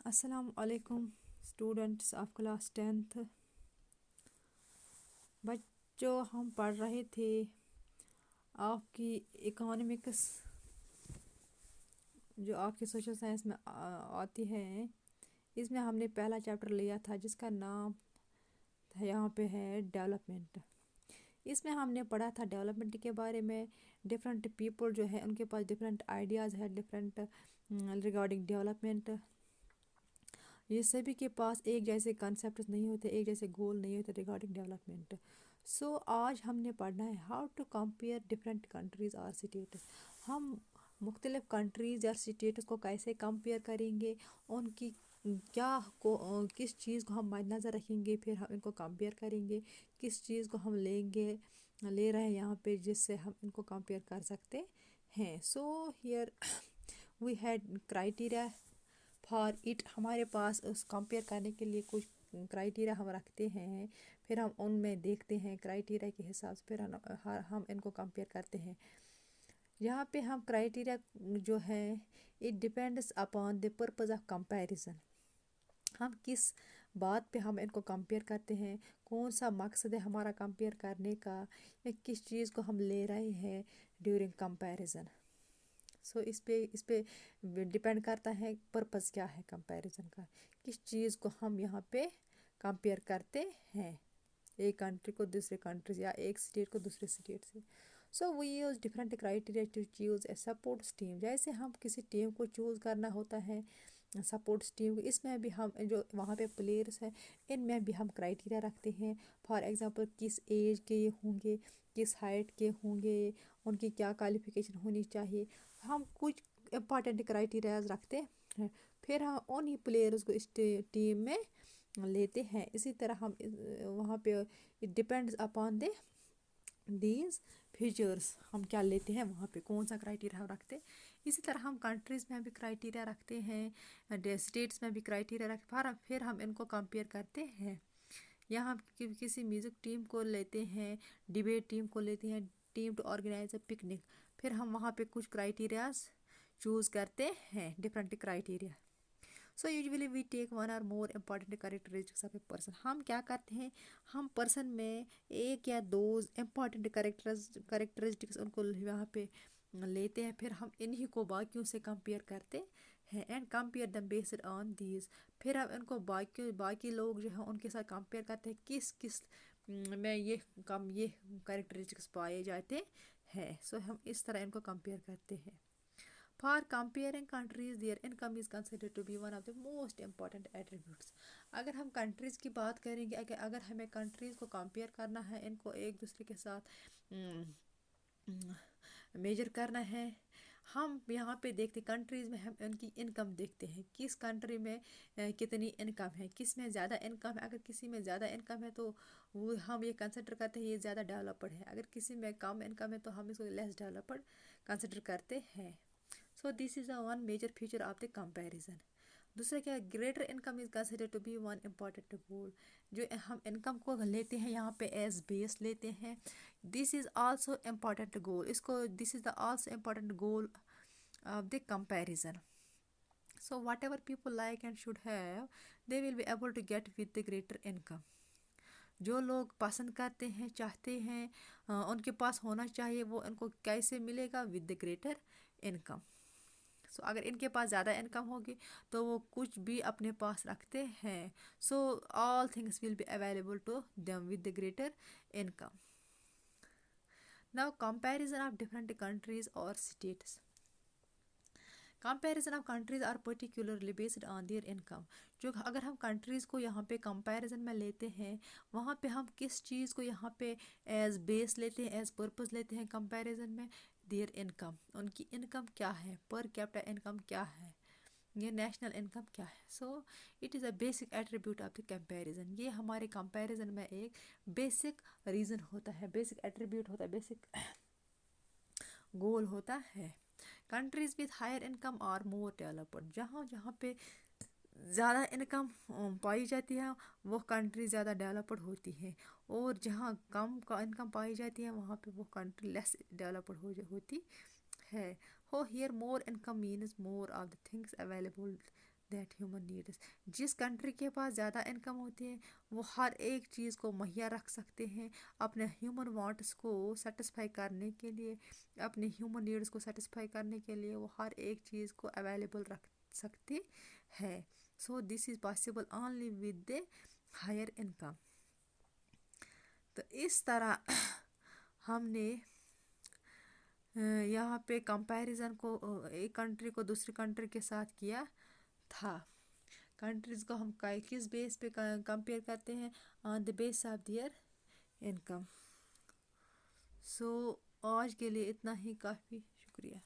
السلام علیکم students of class 10th۔ بچوں، ہم پڑھ رہے تھے آپ کی اکنامکس جو آپ کی سوشل سائنس میں آتی ہے۔ اس میں ہم نے پہلا چیپٹر لیا تھا جس کا نام یہاں پہ ہے ڈیولپمنٹ۔ اس میں ہم نے پڑھا تھا ڈیولپمنٹ کے بارے میں۔ ڈفرینٹ پیپل جو ہے ان کے پاس ڈفرینٹ آئیڈیاز ہے ڈفرینٹ ریگارڈنگ ڈیولپمنٹ۔ یہ سبھی کے پاس ایک جیسے کنسیپٹس نہیں ہوتے، ایک جیسے گول نہیں ہوتے ریگارڈنگ ڈیولپمنٹ۔ سو آج ہم نے پڑھنا ہے how to compare different countries اور اسٹیٹس۔ ہم مختلف کنٹریز یا اسٹیٹس کو کیسے کمپیئر کریں گے، ان کی کس چیز کو ہم مد نظر رکھیں گے، پھر ہم ان کو کمپیئر کریں گے، کس چیز کو ہم لے رہے ہیں یہاں پہ جس سے ہم ان کو کمپیئر کر سکتے ہیں۔ So here we had criteria for it. ہمارے پاس اس کمپیئر کرنے کے لیے کچھ کرائٹیریا ہم رکھتے ہیں، پھر ہم ان میں دیکھتے ہیں کرائٹیریا کے حساب سے، پھر ہم ان کو کمپیئر کرتے ہیں۔ یہاں پہ ہم کرائٹیریا جو ہے it depends upon the purpose of comparison. ہم کس بات پہ ہم ان کو کمپیئر کرتے ہیں، کون سا مقصد ہے ہمارا کمپیئر کرنے کا، یا کس چیز کو ہم لے رہے ہیں ڈیورنگ کمپیریزن۔ سو اس پہ ڈپینڈ کرتا ہے پرپز کیا ہے کمپیریزن کا، کس چیز کو ہم یہاں پہ کمپیئر کرتے ہیں، ایک کنٹری کو دوسرے کنٹری سے یا ایک اسٹیٹ کو دوسرے اسٹیٹ سے۔ So we use different criteria to choose a sports team. جیسے ہم کسی ٹیم کو چوز کرنا ہوتا ہے سپورٹس ٹیم، اس میں بھی ہم جو وہاں پہ پلیئرس ہیں ان میں بھی ہم کرائٹیریا رکھتے ہیں۔ فار ایگزامپل کس ایج کے یہ ہوں گے، کس ہائٹ کے ہوں گے، ان کی کیا کوالیفیکیشن ہونی چاہیے، ہم کچھ امپارٹنٹ کرائٹیریاز رکھتے ہیں، پھر ہم انہی پلیئرز کو اس ٹیم میں لیتے ہیں۔ اسی طرح ہم وہاں پہ it depends upon these features, ہم کیا لیتے ہیں وہاں پہ کون سا کرائٹیریا ہم رکھتے ہیں۔ اسی طرح ہم کنٹریز میں بھی کرائٹیریا رکھتے ہیں، اسٹیٹس میں بھی کرائٹیریا رکھتے ہیں، پھر ہم ان کو کمپیئر کرتے ہیں۔ یہاں کسی میوزک ٹیم کو لیتے ہیں، ڈبیٹ ٹیم کو لیتے ہیں، team to organise a picnic, پھر ہم وہاں پہ کچھ کرائٹیریاز چوز کرتے ہیں، different criteria. So usually we take one or more important characteristics of a person. ہم کیا کرتے ہیں، ہم پرسن میں ایک یا دو امپارٹنٹ کریکٹرسٹکس ان کو یہاں پہ لیتے ہیں، پھر ہم انہی کو باقیوں سے کمپیئر کرتے ہیں، and compare them based on these. پھر ہم ان کو باقی لوگ جو ہیں ان کے ساتھ کمپیئر کرتے ہیں کس میں یہ کریکٹرسٹکس پائے جاتے ہیں۔ سو ہم اس طرح ان کو کمپیئر کرتے ہیں۔ For comparing countries their income is considered to be one of the most important attributes. اگر ہم کنٹریز کی بات کریں گے، اگر ہمیں کنٹریز کو کمپیئر کرنا ہے، ان کو ایک دوسرے کے ساتھ میجر کرنا ہے، ہم یہاں پہ دیکھتے کنٹریز میں ہم ان کی انکم دیکھتے ہیں، کس کنٹری میں کتنی انکم ہے، کس میں زیادہ انکم ہے۔ اگر کسی میں زیادہ انکم ہے تو ہم یہ کنسیڈر کرتے ہیں یہ زیادہ ڈیولپڈ ہے، اگر کسی میں کم انکم ہے تو ہم اس کو لیس ڈیولپڈ کنسیڈر کرتے ہیں۔ So this is one major feature of the comparison. دوسرا کیا، greater income is consider to be one important goal. جو ہم انکم کو لیتے ہیں یہاں پہ ایز بیس لیتے ہیں، دس از آلسو امپارٹنٹ گول، اس کو this is the also important goal of the comparison. So whatever people like and should have they will be able to get with the greater income. جو لوگ پسند کرتے ہیں، چاہتے ہیں ان کے پاس ہونا چاہیے، وہ ان کو کیسے ملے گا، ود دا گریٹر انکم۔ سو اگر ان کے پاس زیادہ انکم ہوگی تو وہ کچھ بھی اپنے پاس رکھتے ہیں، so all things will be available to them with the greater income. Now comparison of different countries or states. Comparison of countries are particularly based on their income۔ جو اگر ہم کنٹریز کو یہاں پہ کمپیریزن میں لیتے ہیں، وہاں پہ ہم کس چیز کو یہاں پہ ایز بیس لیتے ہیں، ایز پرپز لیتے ہیں کمپیریزن میں، دیئر انکم، ان کی انکم کیا ہے، پر کیپٹا انکم کیا ہے، یہ نیشنل انکم کیا ہے۔ So it is a basic attribute of the comparison. یہ ہمارے کمپیریزن میں ایک بیسک ریزن ہوتا ہے، بیسک ایٹریبیوٹ ہوتا ہے، بیسک گول ہوتا ہے۔ Countries with higher income are more developed. جہاں پہ زیادہ انکم پائی جاتی ہے وہ کنٹری زیادہ ڈیولپڈ ہوتی ہے، اور جہاں کم کا انکم پائی جاتی ہے وہاں پہ وہ کنٹری لیس ڈیولپڈ ہوتی ہے۔ ہو here more income means more of the things available that human needs. جس کنٹری کے پاس زیادہ انکم ہوتی ہے وہ ہر ایک چیز کو مہیا رکھ سکتے ہیں اپنے ہیومن وانٹس کو سیٹسفائی کرنے کے لیے, اپنے ہیومن نیڈس کو سیٹسفائی کرنے کے لیے وہ ہر ایک چیز کو اویلیبل رکھ سکتے ہیں. So this is possible only with a higher income. تو اس طرح ہم نے یہاں پہ کمپیریزن کو ایک کنٹری کو دوسری کنٹری کے ساتھ کیا تھا. کنٹریز کو ہم کس بیس پہ کمپیئر کرتے ہیں, آن دا بیس آف دیئر انکم. سو آج کے لیے اتنا ہی کافی. شکریہ.